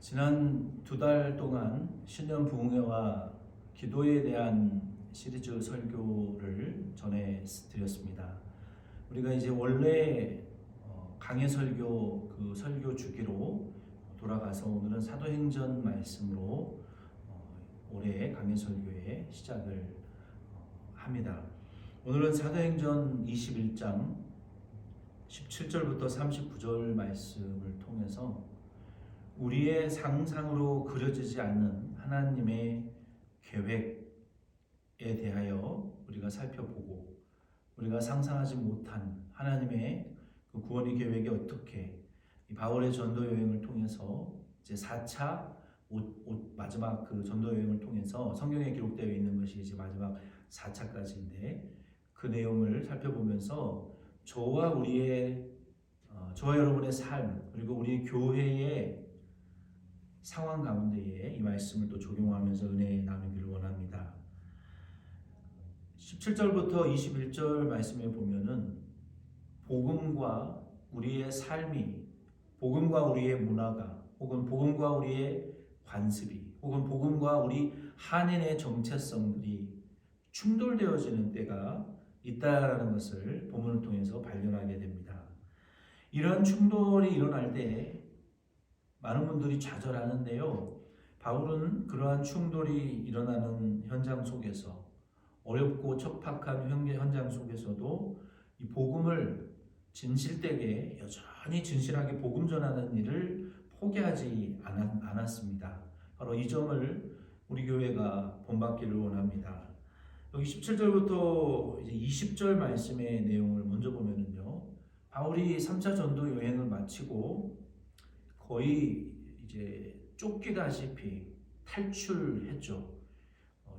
지난 2달 동안 신년 부흥회와 기도에 대한 시리즈 설교를 전해드렸습니다. 우리가 이제 원래 강해 설교 그 설교 주기로 돌아가서 오늘은 사도행전 말씀으로 올해 강해 설교의 시작을 합니다. 오늘은 사도행전 21장 17절부터 39절 말씀을 통해서 우리의 상상으로 그려지지 않는 하나님의 계획에 대하여 우리가 살펴보고, 우리가 상상하지 못한 하나님의 그 구원의 계획이 어떻게 바울의 전도 여행을 통해서 이제 4차 마지막 그 전도 여행을 통해서 성경에 기록되어 있는 것이 이제 마지막 4차까지인데, 그 내용을 살펴보면서 저와 여러분의 삶, 그리고 우리 교회의 상황 가운데에 이 말씀을 또 적용하면서 은혜 나누기를 원합니다. 17절부터 21절 말씀에 보면은 복음과 우리의 삶이, 복음과 우리의 문화가, 혹은 복음과 우리의 관습이, 혹은 복음과 우리 한인의 정체성들이 충돌되어지는 때가 있다라는 것을 본문을 통해서 발견하게 됩니다. 이런 충돌이 일어날 때 많은 분들이 좌절하는데요. 바울은 그러한 충돌이 일어나는 현장 속에서, 어렵고 척박한 현장 속에서도 이 복음을 진실되게 여전히 진실하게 복음 전하는 일을 포기하지 않았습니다. 바로 이 점을 우리 교회가 본받기를 원합니다. 여기 17절부터 이제 20절 말씀의 내용을 먼저 보면은요. 바울이 3차 전도 여행을 마치고 거의 이제 쫓기다시피 탈출했죠.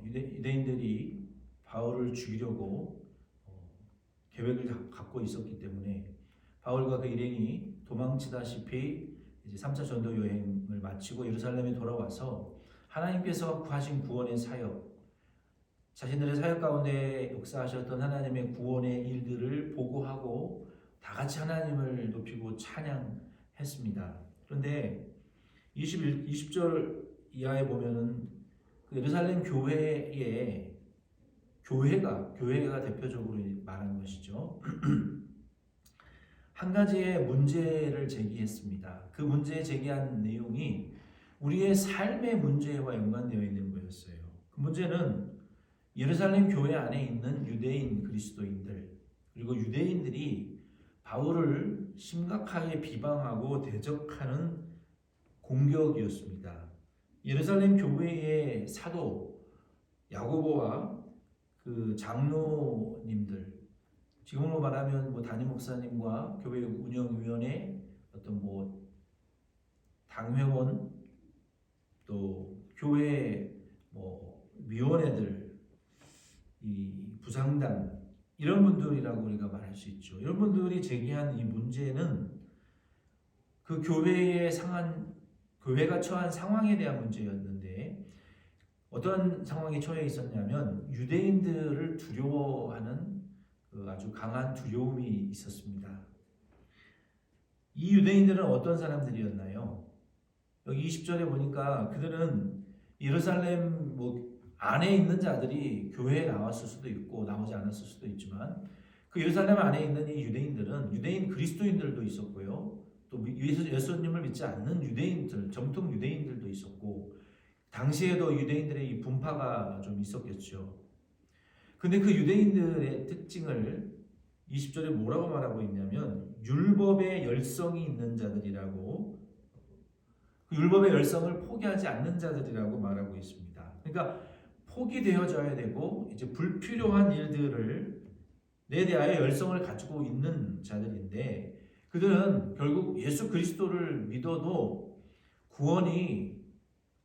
유대인들이 바울을 죽이려고 계획을 갖고 있었기 때문에 바울과 그 일행이 도망치다시피 이제 3차 전도 여행을 마치고 예루살렘에 돌아와서 하나님께서 하신 구원의 사역, 자신들의 사역 가운데 역사하셨던 하나님의 구원의 일들을 보고하고 다 같이 하나님을 높이고 찬양했습니다. 그런데 20절 이하에 보면은 그 예루살렘 교회가 대표적으로 말하는 것이죠. 한 가지의 문제를 제기했습니다. 그 문제 제기한 내용이 우리의 삶의 문제와 연관되어 있는 거였어요. 그 문제는 예루살렘 교회 안에 있는 유대인 그리스도인들, 그리고 유대인들이 바울을 심각하게 비방하고 대적하는 공격이었습니다. 예루살렘 교회의 사도 야고보와 그 장로님들, 지금으로 말하면 담임 목사님과 교회 운영위원회, 어떤 당회원, 또 교회 위원회들, 이 부장단, 이런 분들이라고 우리가 말할 수 있죠. 이런 분들이 제기한 이 문제는 그 교회가 처한 상황에 대한 문제였는데, 어떤 상황에 처해 있었냐면 유대인들을 두려워하는 그 아주 강한 두려움이 있었습니다. 이 유대인들은 어떤 사람들이었나요? 여기 20절에 보니까 그들은 예루살렘 안에 있는 자들이 교회에 나왔을 수도 있고 나오지 않았을 수도 있지만, 그 예루살렘 안에 있는 이 유대인들은 유대인 그리스도인들도 있었고요, 또 예수님을 믿지 않는 유대인들, 정통 유대인들도 있었고, 당시에도 유대인들의 이 분파가 좀 있었겠죠. 근데 그 유대인들의 특징을 20절에 뭐라고 말하고 있냐면 율법의 열성이 있는 자들이라고, 그 율법의 열성을 포기하지 않는 자들이라고 말하고 있습니다. 그러니까 포기되어져야 되고 이제 불필요한 일들을 내 대하여 열성을 가지고 있는 자들인데, 그들은 결국 예수 그리스도를 믿어도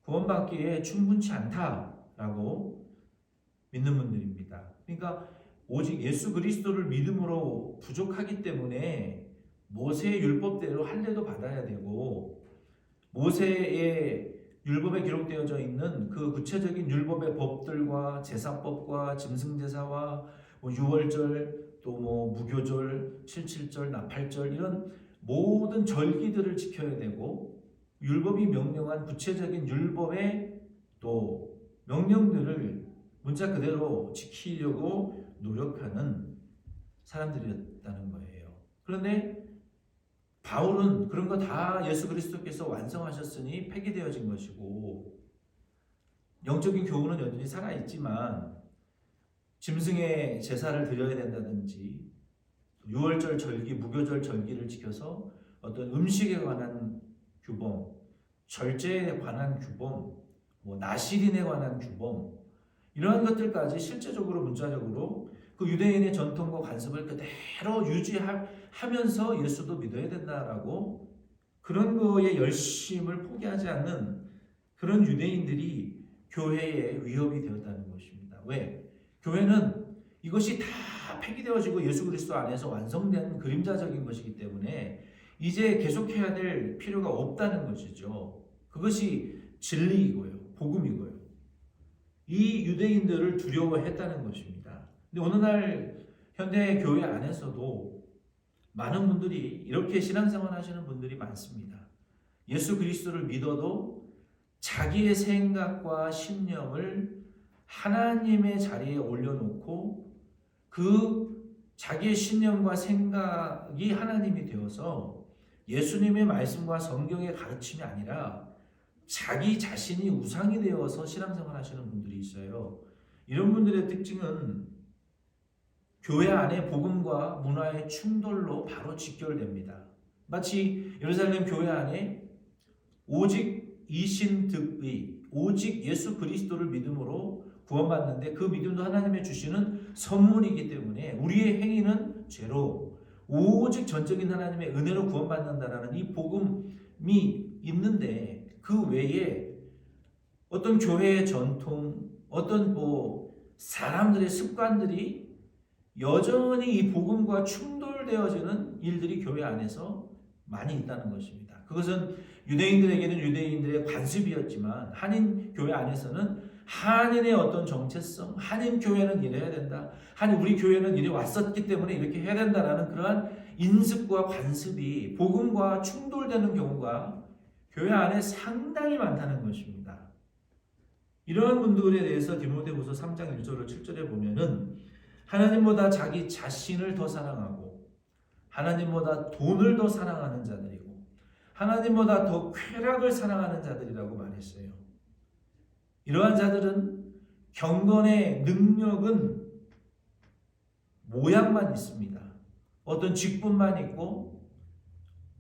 구원받기에 충분치 않다라고 믿는 분들입니다. 그러니까 오직 예수 그리스도를 믿음으로 부족하기 때문에 모세의 율법대로 할례도 받아야 되고, 모세의 율법에 기록되어져 있는 그 구체적인 율법의 법들과 제사법과 짐승제사와 유월절, 또 무교절, 77절, 나팔절, 이런 모든 절기들을 지켜야 되고, 율법이 명령한 구체적인 율법의 또 명령들을 문자 그대로 지키려고 노력하는 사람들이었다는 거예요. 그런데 바울은 그런 거 다 예수 그리스도께서 완성하셨으니 폐기되어진 것이고, 영적인 교훈은 여전히 살아있지만 짐승의 제사를 드려야 된다든지, 유월절 절기, 무교절 절기를 지켜서 어떤 음식에 관한 규범, 절제에 관한 규범, 나시린에 관한 규범, 이러한 것들까지 실제적으로 문자적으로 그 유대인의 전통과 관습을 그대로 유지하면서 예수도 믿어야 된다라고 그런 거에 열심을 포기하지 않는 그런 유대인들이 교회의 위협이 되었다는 것입니다. 왜? 교회는 이것이 다 폐기되어지고 예수 그리스도 안에서 완성된 그림자적인 것이기 때문에 이제 계속해야 될 필요가 없다는 것이죠. 그것이 진리이고요. 복음이고요. 이 유대인들을 두려워했다는 것입니다. 근데 오늘날 현대 교회 안에서도 많은 분들이 이렇게 신앙생활 하시는 분들이 많습니다. 예수 그리스도를 믿어도 자기의 생각과 신념을 하나님의 자리에 올려놓고 그 자기의 신념과 생각이 하나님이 되어서 예수님의 말씀과 성경의 가르침이 아니라 자기 자신이 우상이 되어서 신앙생활 하시는 분들이 있어요. 이런 분들의 특징은 교회 안에 복음과 문화의 충돌로 바로 직결됩니다. 마치 예루살렘 교회 안에 오직 이신득의, 오직 예수 그리스도를 믿음으로 구원받는데 그 믿음도 하나님의 주시는 선물이기 때문에 우리의 행위는 죄로 오직 전적인 하나님의 은혜로 구원받는다라는 이 복음이 있는데, 그 외에 어떤 교회의 전통, 어떤 사람들의 습관들이 여전히 이 복음과 충돌되어지는 일들이 교회 안에서 많이 있다는 것입니다. 그것은 유대인들에게는 유대인들의 관습이었지만 한인 교회 안에서는 한인의 어떤 정체성, 한인 교회는 이래야 된다, 우리 교회는 이래 왔었기 때문에 이렇게 해야 된다라는 그러한 인습과 관습이 복음과 충돌되는 경우가 교회 안에 상당히 많다는 것입니다. 이러한 분들에 대해서 디모데후서 3장 1절로 7절에 보면은 하나님보다 자기 자신을 더 사랑하고 하나님보다 돈을 더 사랑하는 자들이고 하나님보다 더 쾌락을 사랑하는 자들이라고 말했어요. 이러한 자들은 경건의 능력은 모양만 있습니다. 어떤 직분만 있고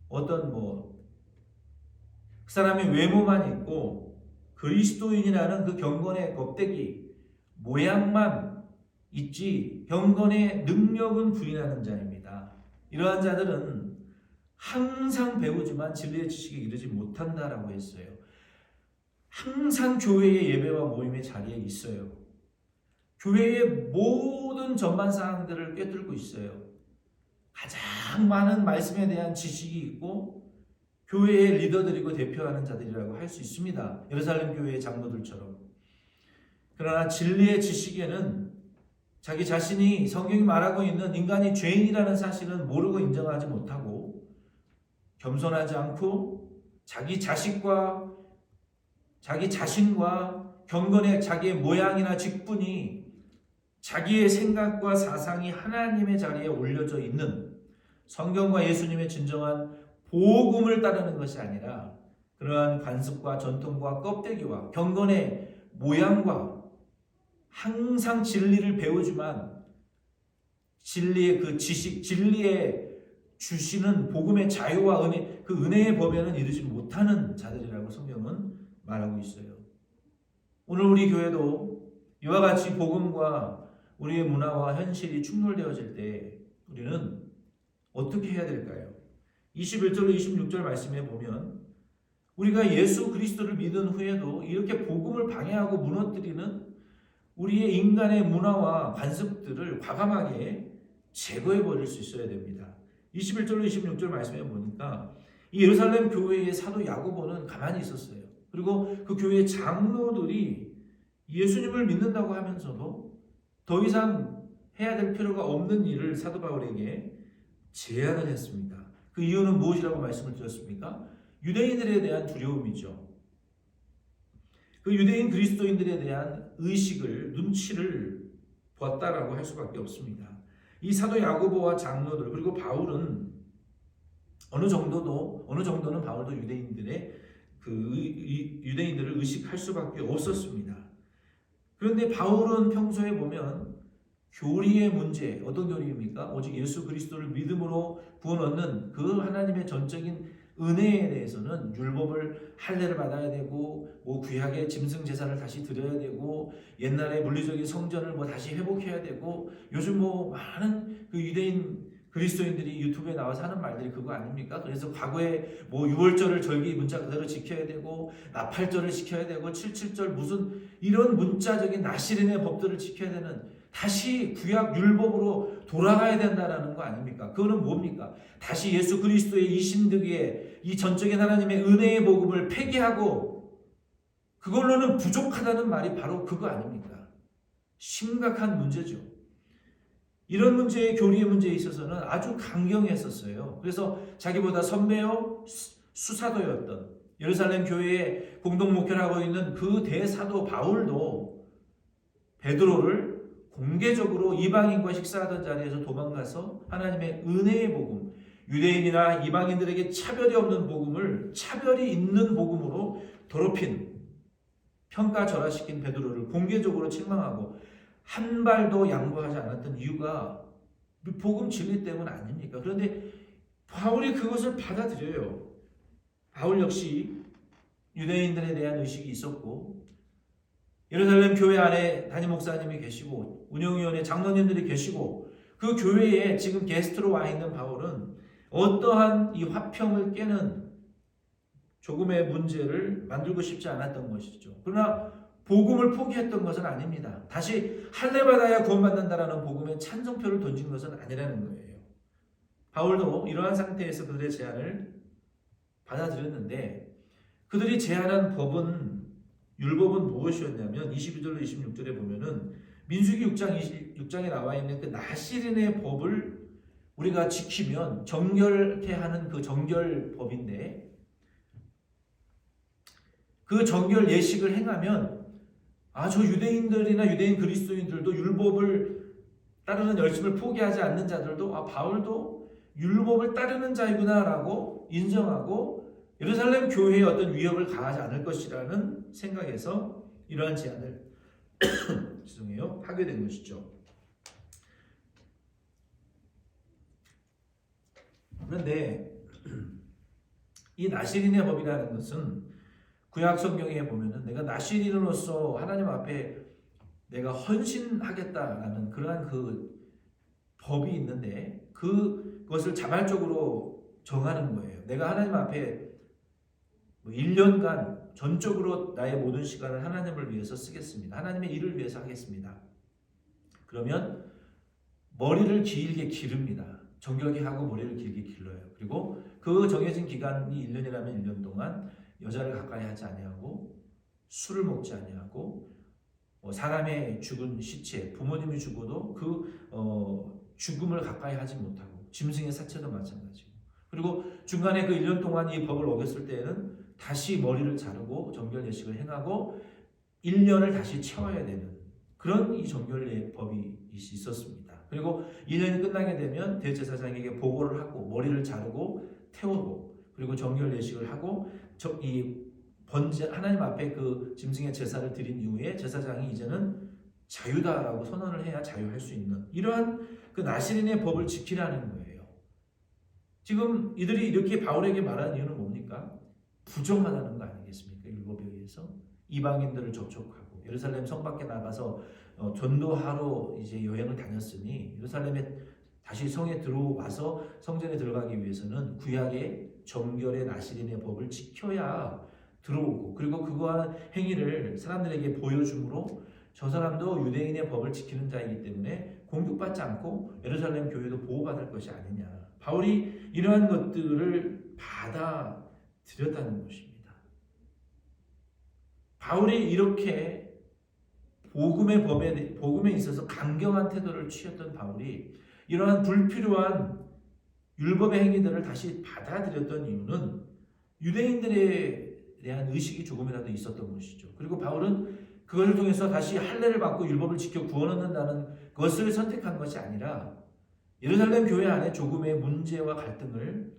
어떤 그 사람의 외모만 있고 그리스도인이라는 그 경건의 껍데기 모양만 있지 경건의 능력은 부인하는 자입니다. 이러한 자들은 항상 배우지만 진리의 지식에 이르지 못한다라고 했어요. 항상 교회의 예배와 모임의 자리에 있어요. 교회의 모든 전반 사항들을 꿰뚫고 있어요. 가장 많은 말씀에 대한 지식이 있고 교회의 리더들이고 대표하는 자들이라고 할 수 있습니다. 예루살렘 교회의 장로들처럼. 그러나 진리의 지식에는 자기 자신이 성경이 말하고 있는 인간이 죄인이라는 사실은 모르고 인정하지 못하고 겸손하지 않고 자기 자신과 경건의 자기의 모양이나 직분이 자기의 생각과 사상이 하나님의 자리에 올려져 있는 성경과 예수님의 진정한 복음을 따르는 것이 아니라 그러한 관습과 전통과 껍데기와 경건의 모양과 항상 진리를 배우지만 진리의 그 지식, 진리의 주시는 복음의 자유와 은혜, 그 은혜의 법에는 이르지 못하는 자들이라고 성경은 말하고 있어요. 오늘 우리 교회도 이와 같이 복음과 우리의 문화와 현실이 충돌되어질 때 우리는 어떻게 해야 될까요? 21절로 26절 말씀에 보면 우리가 예수 그리스도를 믿은 후에도 이렇게 복음을 방해하고 무너뜨리는 우리의 인간의 문화와 관습들을 과감하게 제거해 버릴 수 있어야 됩니다. 21절로 26절 말씀에 보니까 이 예루살렘 교회의 사도 야고보는 가만히 있었어요. 그리고 그 교회의 장로들이 예수님을 믿는다고 하면서도 더 이상 해야 될 필요가 없는 일을 사도 바울에게 제안을 했습니다. 그 이유는 무엇이라고 말씀을 드렸습니까? 유대인들에 대한 두려움이죠. 그 유대인 그리스도인들에 대한 의식을, 눈치를 보았다라고 할 수밖에 없습니다. 이 사도 야고보와 장로들 그리고 바울은 어느 정도는 바울도 유대인들의 유대인들을 의식할 수밖에 없었습니다. 그런데 바울은 평소에 보면 교리의 문제, 어떤 교리입니까? 오직 예수 그리스도를 믿음으로 구원 얻는 그 하나님의 전적인 은혜에 대해서는 율법을 할례를 받아야 되고 뭐 구약의 짐승 제사를 다시 드려야 되고 옛날의 물리적인 성전을 뭐 다시 회복해야 되고 요즘 뭐 많은 그 유대인 그리스도인들이 유튜브에 나와서 하는 말들이 그거 아닙니까? 그래서 과거에 뭐 유월절을 절기 문자 그대로 지켜야 되고 나팔절을 지켜야 되고 77절 무슨 이런 문자적인 나시린의 법들을 지켜야 되는 다시 구약 율법으로 돌아가야 된다라는 거 아닙니까? 그거는 뭡니까? 다시 예수 그리스도의 이 신득의 이 전적인 하나님의 은혜의 복음을 폐기하고 그걸로는 부족하다는 말이 바로 그거 아닙니까? 심각한 문제죠. 이런 문제의 교리의 문제에 있어서는 아주 강경했었어요. 그래서 자기보다 선배요 수사도였던 예루살렘 교회의 공동 목회를 하고 있는 그 대사도 바울도 베드로를 공개적으로 이방인과 식사하던 자리에서 도망가서 하나님의 은혜의 복음, 유대인이나 이방인들에게 차별이 없는 복음을 차별이 있는 복음으로 더럽힌 평가절하시킨 베드로를 공개적으로 책망하고 한 발도 양보하지 않았던 이유가 복음 진리 때문 아닙니까? 그런데 바울이 그것을 받아들여요. 바울 역시 유대인들에 대한 의식이 있었고 예루살렘 교회 안에 담임 목사님이 계시고 운영위원회 장로님들이 계시고 그 교회에 지금 게스트로 와 있는 바울은 어떠한 이 화평을 깨는 조금의 문제를 만들고 싶지 않았던 것이죠. 그러나 복음을 포기했던 것은 아닙니다. 다시 할례받아야 구원받는다라는 복음에 찬성표를 던진 것은 아니라는 거예요. 바울도 이러한 상태에서 그들의 제안을 받아들였는데 그들이 제안한 법은 율법은 무엇이었냐면 22절로 26절에 보면은 민수기 6장에 나와 있는 그 나시린의 법을 우리가 지키면 정결케 하는 그 정결법인데 그 정결 예식을 행하면 저 유대인들이나 유대인 그리스도인들도 율법을 따르는 열심을 포기하지 않는 자들도 바울도 율법을 따르는 자이구나라고 인정하고 예루살렘 교회에 어떤 위협을 가하지 않을 것이라는 생각에서 이러한 제안을 죄송해요 하게 된 것이죠. 그런데 이 나시린의 법이라는 것은 구약 성경에 보면은 내가 나시린으로서 하나님 앞에 내가 헌신하겠다라는 그러한 그 법이 있는데 그것을 자발적으로 정하는 거예요. 내가 하나님 앞에 1년간 전적으로 나의 모든 시간을 하나님을 위해서 쓰겠습니다. 하나님의 일을 위해서 하겠습니다. 그러면 머리를 길게 기릅니다. 정결케 하고 머리를 길게 길러요. 그리고 그 정해진 기간이 1년이라면 1년 동안 여자를 가까이 하지 아니하고 술을 먹지 아니하고 사람의 죽은 시체, 부모님이 죽어도 그 죽음을 가까이 하지 못하고 짐승의 사체도 마찬가지고 그리고 중간에 그 1년 동안 이 법을 어겼을 때에는 다시 머리를 자르고 정결 예식을 행하고 1년을 다시 채워야 되는 그런 이 정결 법이 있었습니다. 그리고 1년이 끝나게 되면 대제사장에게 보고를 하고 머리를 자르고 태우고 그리고 정결 예식을 하고 이 번제 하나님 앞에 그 짐승의 제사를 드린 이후에 제사장이 이제는 자유다라고 선언을 해야 자유할 수 있는 이러한 그 나시린의 법을 지키라는 거예요. 지금 이들이 이렇게 바울에게 말하는 이유는 뭡니까? 부정하다는 거 아니겠습니까? 율법에 의해서 이방인들을 접촉하고 예루살렘 성 밖에 나가서 전도하러 이제 여행을 다녔으니 예루살렘에 다시 성에 들어와서 성전에 들어가기 위해서는 구약의 정결의 나시린의 법을 지켜야 들어오고 그리고 그거하는 행위를 사람들에게 보여줌으로 저 사람도 유대인의 법을 지키는 자이기 때문에 공격받지 않고 예루살렘 교회도 보호받을 것이 아니냐. 바울이 이러한 것들을 받아들였다는 것입니다. 바울이 이렇게 복음에 있어서 강경한 태도를 취했던 바울이 이러한 불필요한 율법의 행위들을 다시 받아들였던 이유는 유대인들에 대한 의식이 조금이라도 있었던 것이죠. 그리고 바울은 그것을 통해서 다시 할례를 받고 율법을 지켜 구원 얻는다는 것을 선택한 것이 아니라 예루살렘 교회 안에 조금의 문제와 갈등을,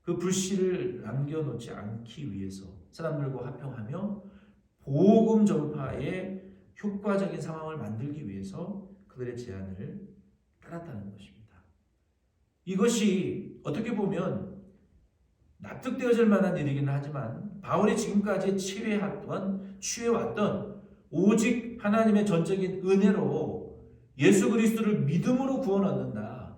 그 불씨를 남겨놓지 않기 위해서 사람들과 화평하며 복음 전파에 효과적인 상황을 만들기 위해서 그들의 제안을 따랐다는 것입니다. 이것이 어떻게 보면 납득되어질 만한 일이긴 하지만 바울이 지금까지 취해왔던 오직 하나님의 전적인 은혜로 예수 그리스도를 믿음으로 구원 얻는다.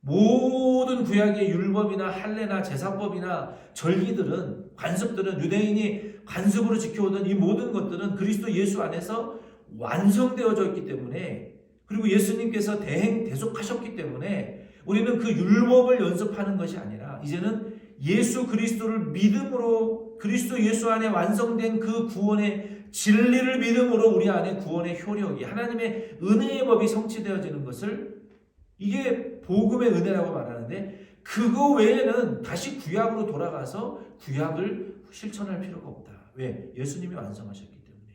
모든 구약의 율법이나 할례나 제사법이나 절기들은, 관습들은, 유대인이 관습으로 지켜오던 이 모든 것들은 그리스도 예수 안에서 완성되어져 있기 때문에, 그리고 예수님께서 대속하셨기 때문에 우리는 그 율법을 연습하는 것이 아니라 이제는 예수 그리스도를 믿음으로, 그리스도 예수 안에 완성된 그 구원의 진리를 믿음으로 우리 안에 구원의 효력이, 하나님의 은혜의 법이 성취되어지는 것을, 이게 복음의 은혜라고 말하는데, 그거 외에는 다시 구약으로 돌아가서 구약을 실천할 필요가 없다. 왜? 예수님이 완성하셨기 때문에.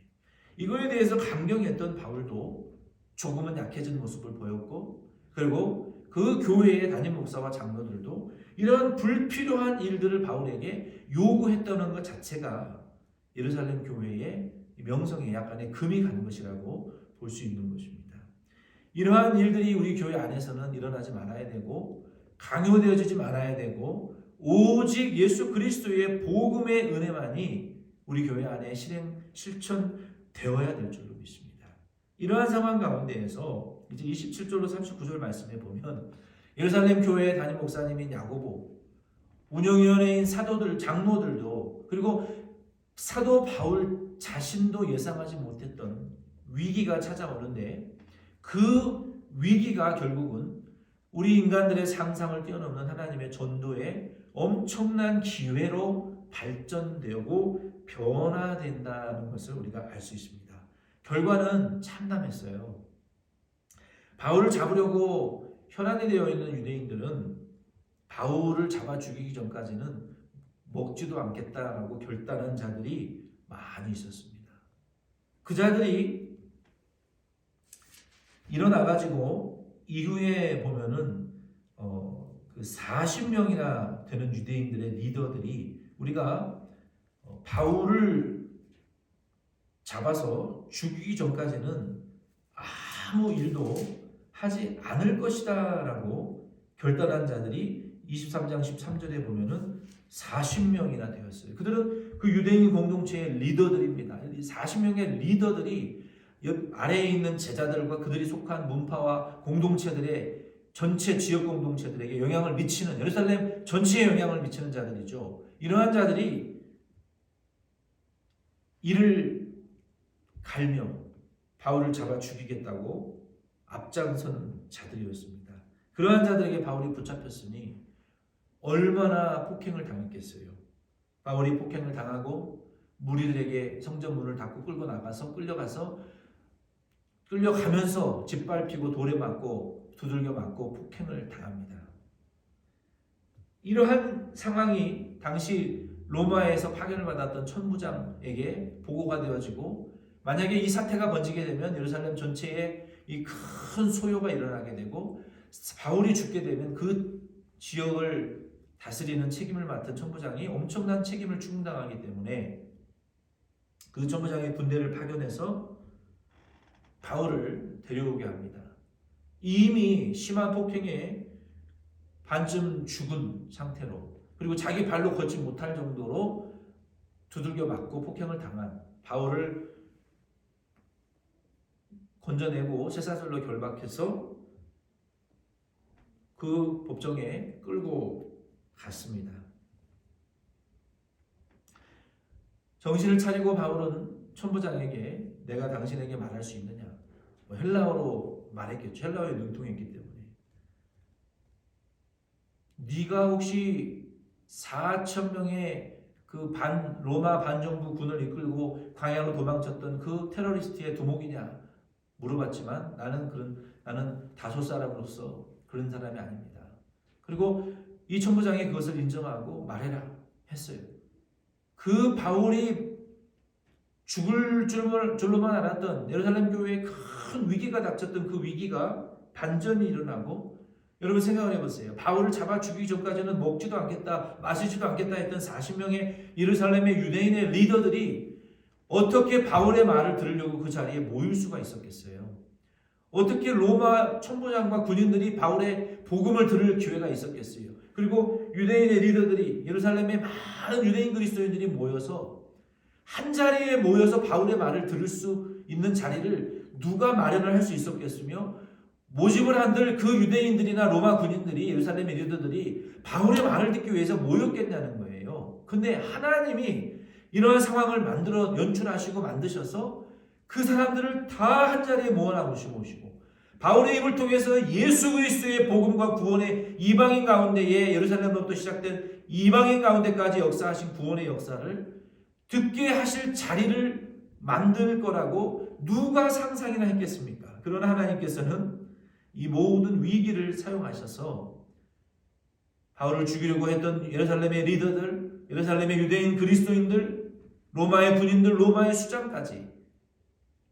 이거에 대해서 강경했던 바울도 조금은 약해진 모습을 보였고, 그리고 그 교회의 담임 목사와 장로들도 이런 불필요한 일들을 바울에게 요구했다는 것 자체가 예루살렘 교회의 명성에 약간의 금이 가는 것이라고 볼 수 있는 것입니다. 이러한 일들이 우리 교회 안에서는 일어나지 말아야 되고, 강요되어지지 말아야 되고, 오직 예수 그리스도의 복음의 은혜만이 우리 교회 안에 실천되어야 될 줄로 믿습니다. 이러한 상황 가운데에서 이제 27절로 39절 말씀에 보면 예루살렘 교회의 담임 목사님인 야고보, 운영위원회인 사도들, 장로들도, 그리고 사도 바울 자신도 예상하지 못했던 위기가 찾아오는데, 그 위기가 결국은 우리 인간들의 상상을 뛰어넘는 하나님의 전도의 엄청난 기회로 발전되고 변화된다는 것을 우리가 알 수 있습니다. 결과는 참담했어요. 바울을 잡으려고 혈안이 되어 있는 유대인들은 바울을 잡아 죽이기 전까지는 먹지도 않겠다라고 결단한 자들이 많이 있었습니다. 그 자들이 일어나가지고 이후에 보면은 그 40명이나 되는 유대인들의 리더들이 우리가 바울을 잡아서 죽이기 전까지는 아무 일도 하지 않을 것이다 라고 결단한 자들이 23장 13절에 보면은 40명이나 되었어요. 그들은 그 유대인 공동체의 리더들입니다. 40명의 리더들이 옆 아래에 있는 제자들과 그들이 속한 문파와 공동체들의 전체 지역 공동체들에게 영향을 미치는, 예루살렘 전체에 영향을 미치는 자들이죠. 이러한 자들이 이를 갈며 바울을 잡아 죽이겠다고 앞장선 자들이었습니다. 그러한 자들에게 바울이 붙잡혔으니 얼마나 폭행을 당했겠어요. 바울이 폭행을 당하고 무리들에게 성전문을 닫고 끌려가면서 짓밟히고 돌에 맞고 두들겨 맞고 폭행을 당합니다. 이러한 상황이 당시 로마에서 파견을 받았던 천부장에게 보고가 되어지고, 만약에 이 사태가 번지게 되면 예루살렘 전체에 이 큰 소요가 일어나게 되고 바울이 죽게 되면 그 지역을 다스리는 책임을 맡은 천부장이 엄청난 책임을 충당하기 때문에 그 천부장의 군대를 파견해서 바울을 데려오게 합니다. 이미 심한 폭행에 반쯤 죽은 상태로, 그리고 자기 발로 걷지 못할 정도로 두들겨 맞고 폭행을 당한 바울을 건져내고 쇠사슬로 결박해서 그 법정에 끌고 갔습니다. 정신을 차리고 바울은 천부장에게 내가 당신에게 말할 수 있느냐, 헬라어로 말했겠죠. 헬라어에 능통했기 때문에. 네가 혹시 4,000명의 그 로마 반정부 군을 이끌고 광야로 도망쳤던 그 테러리스트의 두목이냐 물어봤지만 나는 다소 사람으로서 그런 사람이 아닙니다. 그리고 이 천부장이 그것을 인정하고 말해라. 했어요. 그 바울이 죽을 줄로만 알았던 예루살렘 교회에 큰 위기가 닥쳤던 그 위기가 반전이 일어나고, 여러분 생각을 해보세요. 바울을 잡아 죽이기 전까지는 먹지도 않겠다, 마시지도 않겠다 했던 40명의 예루살렘의 유대인의 리더들이 어떻게 바울의 말을 들으려고 그 자리에 모일 수가 있었겠어요? 어떻게 로마 천부장과 군인들이 바울의 복음을 들을 기회가 있었겠어요? 그리고 유대인의 리더들이, 예루살렘의 많은 유대인 그리스도인들이 모여서 한 자리에 모여서 바울의 말을 들을 수 있는 자리를 누가 마련을 할 수 있었겠으며, 모집을 한들 그 유대인들이나 로마 군인들이, 예루살렘의 리더들이 바울의 말을 듣기 위해서 모였겠냐는 거예요. 근데 하나님이 이러한 상황을 만들어 연출하시고 만드셔서 그 사람들을 다 한 자리에 모시고 바울의 입을 통해서 예수 그리스도의 복음과 구원의 이방인 가운데에, 예루살렘으로부터 시작된 이방인 가운데까지 역사하신 구원의 역사를 듣게 하실 자리를 만들 거라고 누가 상상이나 했겠습니까? 그러나 하나님께서는 이 모든 위기를 사용하셔서 바울을 죽이려고 했던 예루살렘의 리더들, 예루살렘의 유대인 그리스도인들, 로마의 군인들, 로마의 수장까지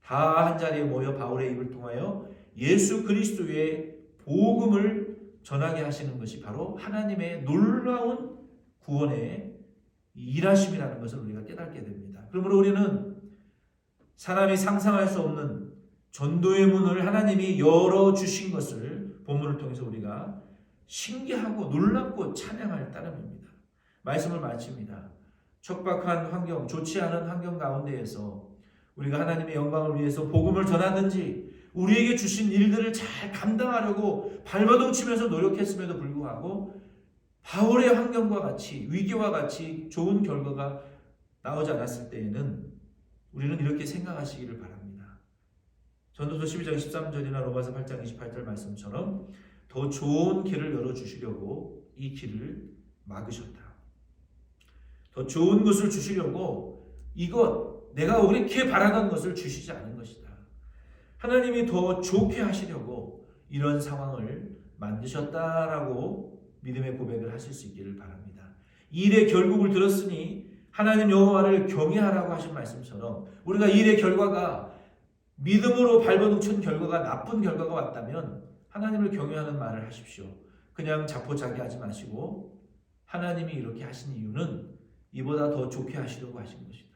다 한자리에 모여 바울의 입을 통하여 예수 그리스도의 복음을 전하게 하시는 것이 바로 하나님의 놀라운 구원의 일하심이라는 것을 우리가 깨닫게 됩니다. 그러므로 우리는 사람이 상상할 수 없는 전도의 문을 하나님이 열어주신 것을 본문을 통해서 우리가 신기하고 놀랍고 찬양할 따름입니다. 말씀을 마칩니다. 척박한 환경, 좋지 않은 환경 가운데에서 우리가 하나님의 영광을 위해서 복음을 전하든지 우리에게 주신 일들을 잘 감당하려고 발버둥치면서 노력했음에도 불구하고 바울의 환경과 같이, 위기와 같이 좋은 결과가 나오지 않았을 때에는 우리는 이렇게 생각하시기를 바랍니다. 전도서 12장 13절이나 로마서 8장 28절 말씀처럼 더 좋은 길을 열어주시려고 이 길을 막으셨다. 더 좋은 것을 주시려고 내가 그렇게 바라던 것을 주시지 않은 것이다. 하나님이 더 좋게 하시려고 이런 상황을 만드셨다라고 믿음의 고백을 하실 수 있기를 바랍니다. 이 일의 결국을 들었으니 하나님 여호와를 경외하라고 하신 말씀처럼 우리가 이 일의 결과가 믿음으로 발버둥친 결과가 나쁜 결과가 왔다면 하나님을 경외하는 말을 하십시오. 그냥 자포자기하지 마시고 하나님이 이렇게 하신 이유는 이보다 더 좋게 하시려고 하신 것이다.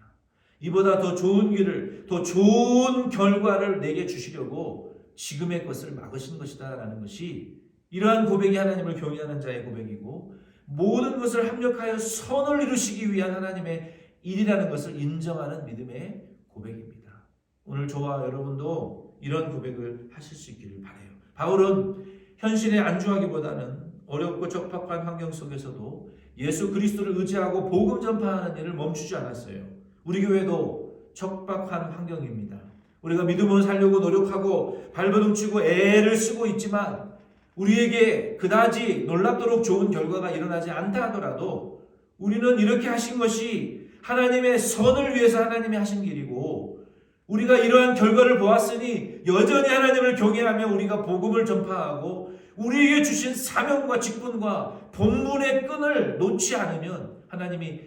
이보다 더 좋은 길을, 더 좋은 결과를 내게 주시려고 지금의 것을 막으신 것이다 라는 것이, 이러한 고백이 하나님을 경외하는 자의 고백이고 모든 것을 합력하여 선을 이루시기 위한 하나님의 일이라는 것을 인정하는 믿음의 고백입니다. 오늘 저와 여러분도 이런 고백을 하실 수 있기를 바라요. 바울은 현실에 안주하기보다는 어렵고 적박한 환경 속에서도 예수 그리스도를 의지하고 복음 전파하는 일을 멈추지 않았어요. 우리 교회도 적박한 환경입니다. 우리가 믿음으로 살려고 노력하고 발버둥치고 애를 쓰고 있지만 우리에게 그다지 놀랍도록 좋은 결과가 일어나지 않다 하더라도 우리는 이렇게 하신 것이 하나님의 선을 위해서 하나님이 하신 길이고, 우리가 이러한 결과를 보았으니 여전히 하나님을 경외하며 우리가 복음을 전파하고 우리에게 주신 사명과 직분과 본문의 끈을 놓지 않으면 하나님이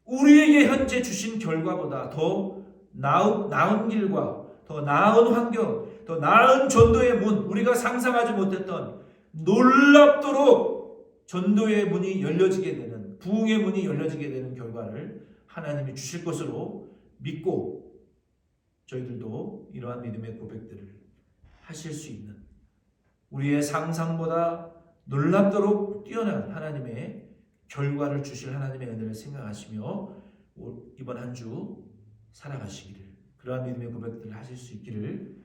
우리에게 현재 주신 결과보다 더 나은 길과 더 나은 환경, 더 나은 전도의 문, 우리가 상상하지 못했던 놀랍도록 전도의 문이 열려지게 되는, 부흥의 문이 열려지게 되는 결과를 하나님이 주실 것으로 믿고 저희들도 이러한 믿음의 고백들을 하실 수 있는, 우리의 상상보다 놀랍도록 뛰어난 하나님의 결과를 주실 하나님의 은혜를 생각하시며 이번 한 주 살아가시기를, 그러한 믿음의 고백들을 하실 수 있기를